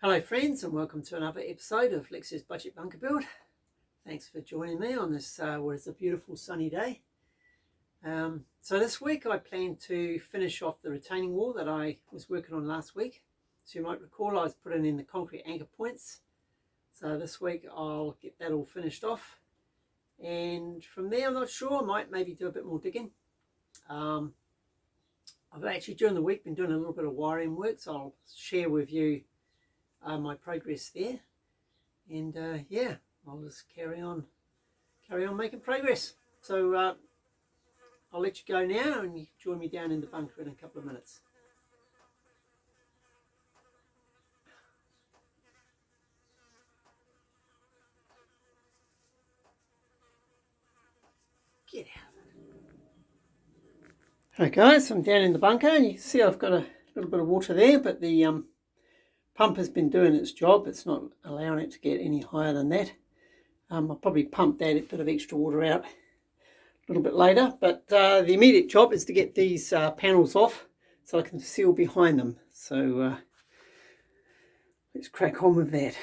Hello friends, and welcome to another episode of Lexi's Budget Bunker Build. Thanks for joining me on this what is a beautiful sunny day. So this week I plan to finish off the retaining wall that I was working on last week. So you might recall I was putting in the concrete anchor points. So this week I'll get that all finished off, and from there I'm not sure, I might maybe do a bit more digging. I've actually during the week been doing a little bit of wiring work, so I'll share with you my progress there, and yeah, I'll just carry on making progress. So I'll let you go now, and you can join me down in the bunker in a couple of minutes. Get out. Alright guys, I'm down in the bunker, and you can see I've got a little bit of water there, but the pump has been doing its job. It's not allowing it to get any higher than that. I'll probably pump that bit of extra water out a little bit later, but the immediate job is to get these panels off so I can seal behind them. So let's crack on with that.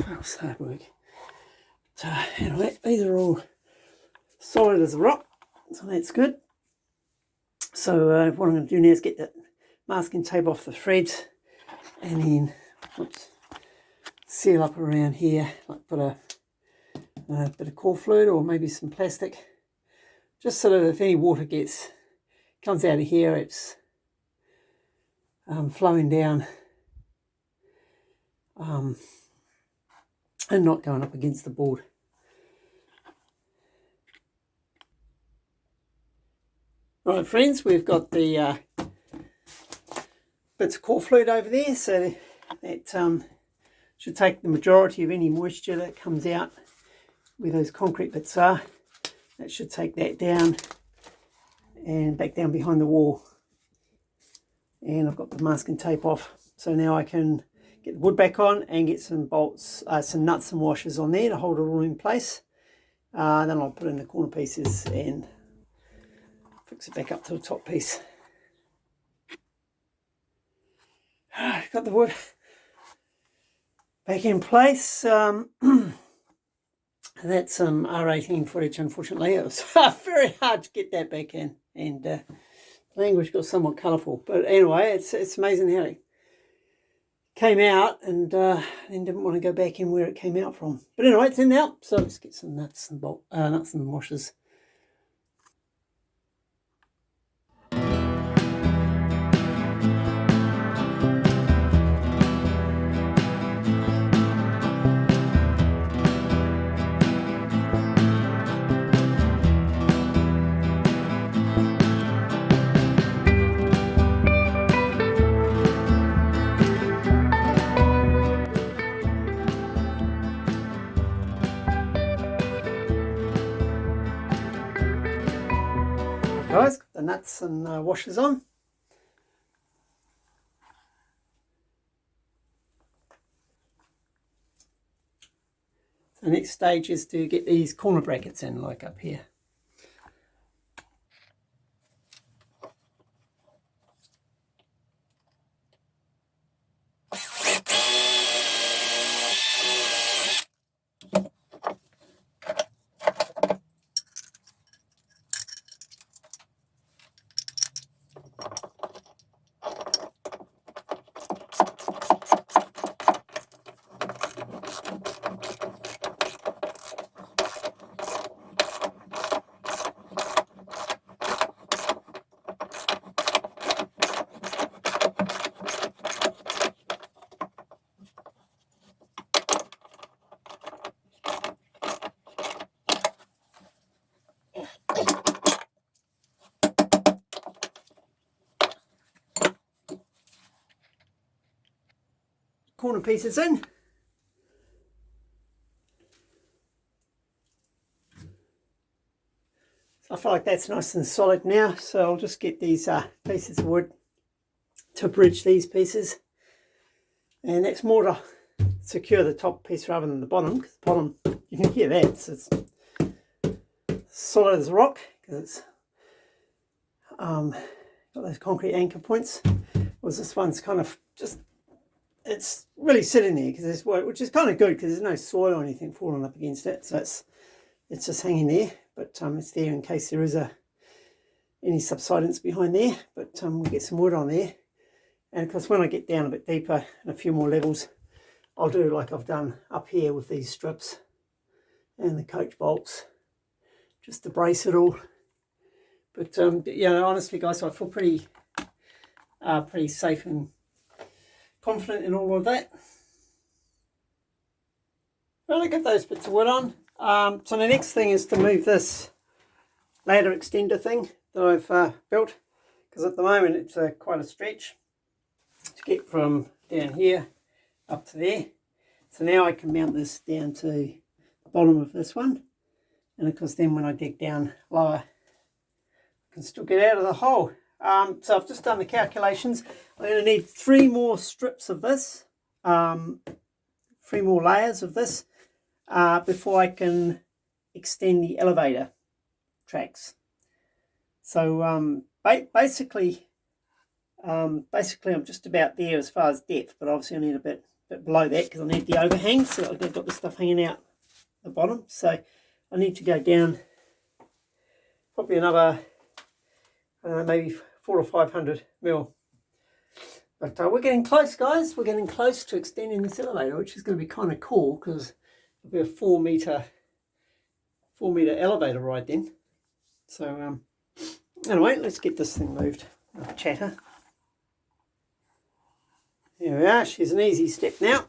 That was hard work. So anyway, these are all solid as a rock, so that's good. So what I'm going to do now is get that masking tape off the threads, and then seal up around here, like put a bit of core fluid or maybe some plastic, just so that if any water comes out of here, it's flowing down and not going up against the board. Right friends, we've got the bits of core fluid over there, so that should take the majority of any moisture that comes out where those concrete bits are. That should take that down and back down behind the wall. And I've got the masking tape off, so now I can get the wood back on and get some bolts, some nuts and washers on there to hold it all in place. Then I'll put in the corner pieces and fix it back up to the top piece. Got the wood back in place. That's some R18 footage, unfortunately. It was very hard to get that back in, and the language got somewhat colourful. But anyway, it's amazing how it came out, and then didn't want to go back in where it came out from. But anyway, it's in now, so let's get some nuts and washers. guys, got the nuts and washers on. The next stage is to get these corner brackets in, like up here. Corner pieces in. So I feel like that's nice and solid now, so I'll just get these pieces of wood to bridge these pieces, and that's more to secure the top piece rather than the bottom, because the bottom, you can hear that, it's solid as a rock because it's got those concrete anchor points. Whereas this one's kind of just, it's really sitting there because there's wood, which is kind of good because there's no soil or anything falling up against it, so it's just hanging there, but it's there in case there is any subsidence behind there. But we'll get some wood on there, and of course when I get down a bit deeper and a few more levels, I'll do like I've done up here with these strips and the coach bolts, just to brace it all. But yeah, honestly guys, I feel pretty safe and confident in all of that. Well, I got those bits of wood on. So the next thing is to move this ladder extender thing that I've built, because at the moment it's quite a stretch to get from down here up to there. So now I can mount this down to the bottom of this one, and of course then when I dig down lower I can still get out of the hole. So I've just done the calculations. I'm going to need 3 more strips of this, 3 more layers of this, before I can extend the elevator tracks. So basically I'm just about there as far as depth, but obviously I need a bit below that because I need the overhang, so I've got the stuff hanging out the bottom. So I need to go down probably another, I don't know, maybe 400 or 500 mil. But we're getting close, guys. We're getting close to extending this elevator, which is going to be kind of cool because it'll be a 4 meter elevator ride then. So anyway, let's get this thing moved. Enough chatter. There we are. She's an easy step now,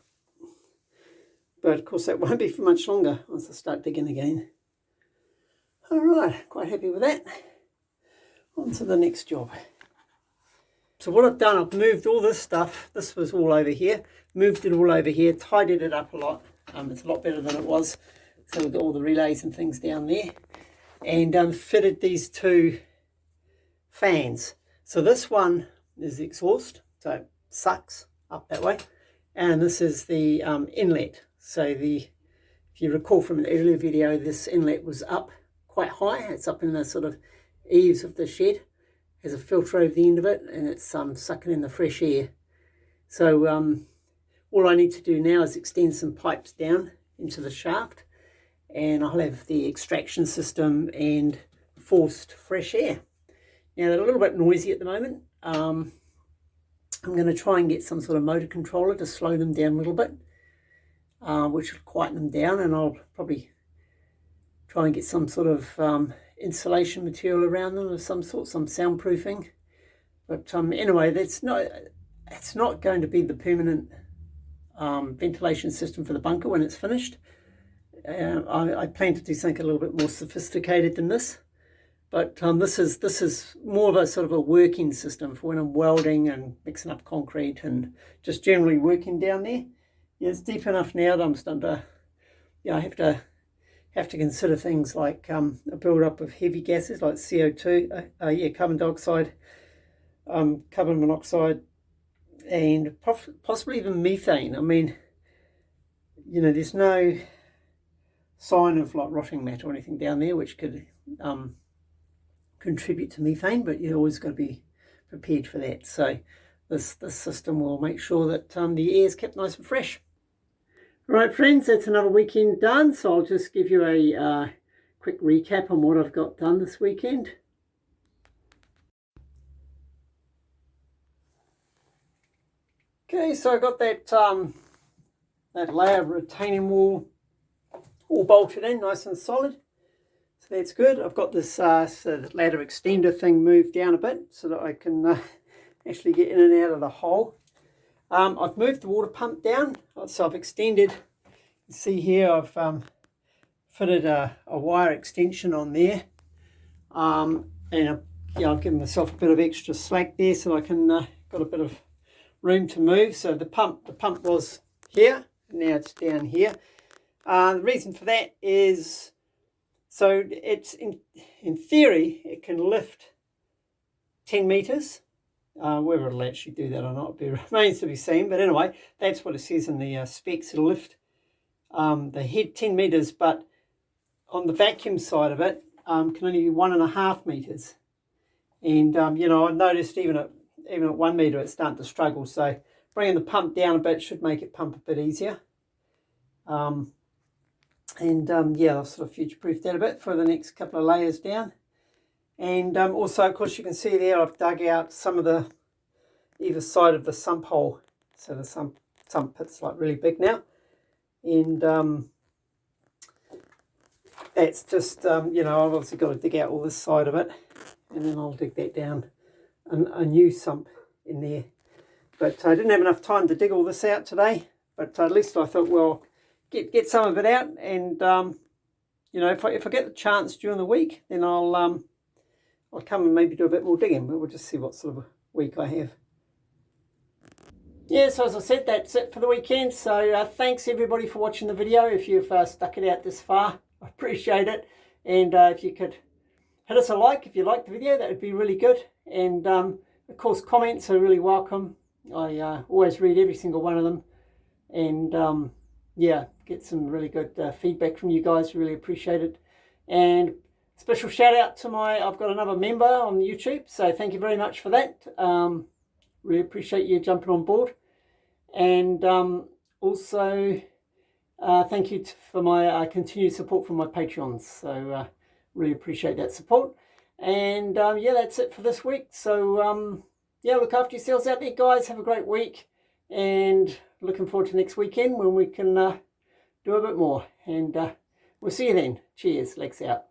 but of course that won't be for much longer once I start digging again. All right, quite happy with that. On to the next job. So what I've done, I've moved all this stuff. This was all over here. Moved it all over here, tidied it up a lot. It's a lot better than it was. So we've got all the relays and things down there. And fitted these 2 fans. So this one is the exhaust, so it sucks up that way. And this is the inlet. So if you recall from an earlier video, this inlet was up quite high. It's up in the sort of eaves of the shed. Has a filter over the end of it, and it's sucking in the fresh air. So all I need to do now is extend some pipes down into the shaft, and I'll have the extraction system and forced fresh air. Now they're a little bit noisy at the moment. I'm going to try and get some sort of motor controller to slow them down a little bit, which will quieten them down, and I'll probably try and get some sort of insulation material around them of some sort, some soundproofing. But anyway, it's not going to be the permanent ventilation system for the bunker when it's finished. I plan to do something a little bit more sophisticated than this, but this is more of a sort of a working system for when I'm welding and mixing up concrete and just generally working down there. Yeah, it's deep enough now that I'm starting to, I have to have to consider things like a build-up of heavy gases like CO2, carbon dioxide, carbon monoxide, and possibly even methane. I mean, you know, there's no sign of like rotting matter or anything down there which could contribute to methane, but you're always got to be prepared for that. So this system will make sure that the air is kept nice and fresh. Right, friends, that's another weekend done. So I'll just give you a quick recap on what I've got done this weekend. Okay, so I got that that layer of retaining wall all bolted in, nice and solid. So that's good. I've got this ladder extender thing moved down a bit so that I can actually get in and out of the hole. I've moved the water pump down, so I've extended. You see here I've fitted a wire extension on there, and I've given myself a bit of extra slack there so I can got a bit of room to move. So the pump was here, and now it's down here. The reason for that is so it's in theory it can lift 10 meters. Whether it'll actually do that or not remains to be seen, but anyway, that's what it says in the specs. It'll lift the head 10 meters, but on the vacuum side of it can only be 1.5 meters. And you know, I noticed even at 1 meter it's starting to struggle, so bringing the pump down a bit should make it pump a bit easier. Yeah, I'll sort of future-proof that a bit for the next couple of layers down. And also, of course, you can see there I've dug out some of either side of the sump hole. So the sump pit's like really big now. And that's just, you know, I've obviously got to dig out all this side of it. And then I'll dig that down, a new sump in there. But I didn't have enough time to dig all this out today. But at least I thought, well, get some of it out. And, you know, if I get the chance during the week, then I'll come and maybe do a bit more digging, but we'll just see what sort of week I have. Yeah, so as I said, that's it for the weekend. So thanks everybody for watching the video. If you've stuck it out this far, I appreciate it. And if you could hit us a like if you liked the video, that would be really good. And of course, comments are really welcome. I always read every single one of them. And yeah, get some really good feedback from you guys. Really appreciate it. And special shout out to I've got another member on YouTube, so thank you very much for that. Really appreciate you jumping on board. And also thank you for my continued support from my Patreons. So really appreciate that support. And yeah, that's it for this week. So yeah, look after yourselves out there, guys. Have a great week. And looking forward to next weekend when we can do a bit more. And we'll see you then. Cheers. Lex out.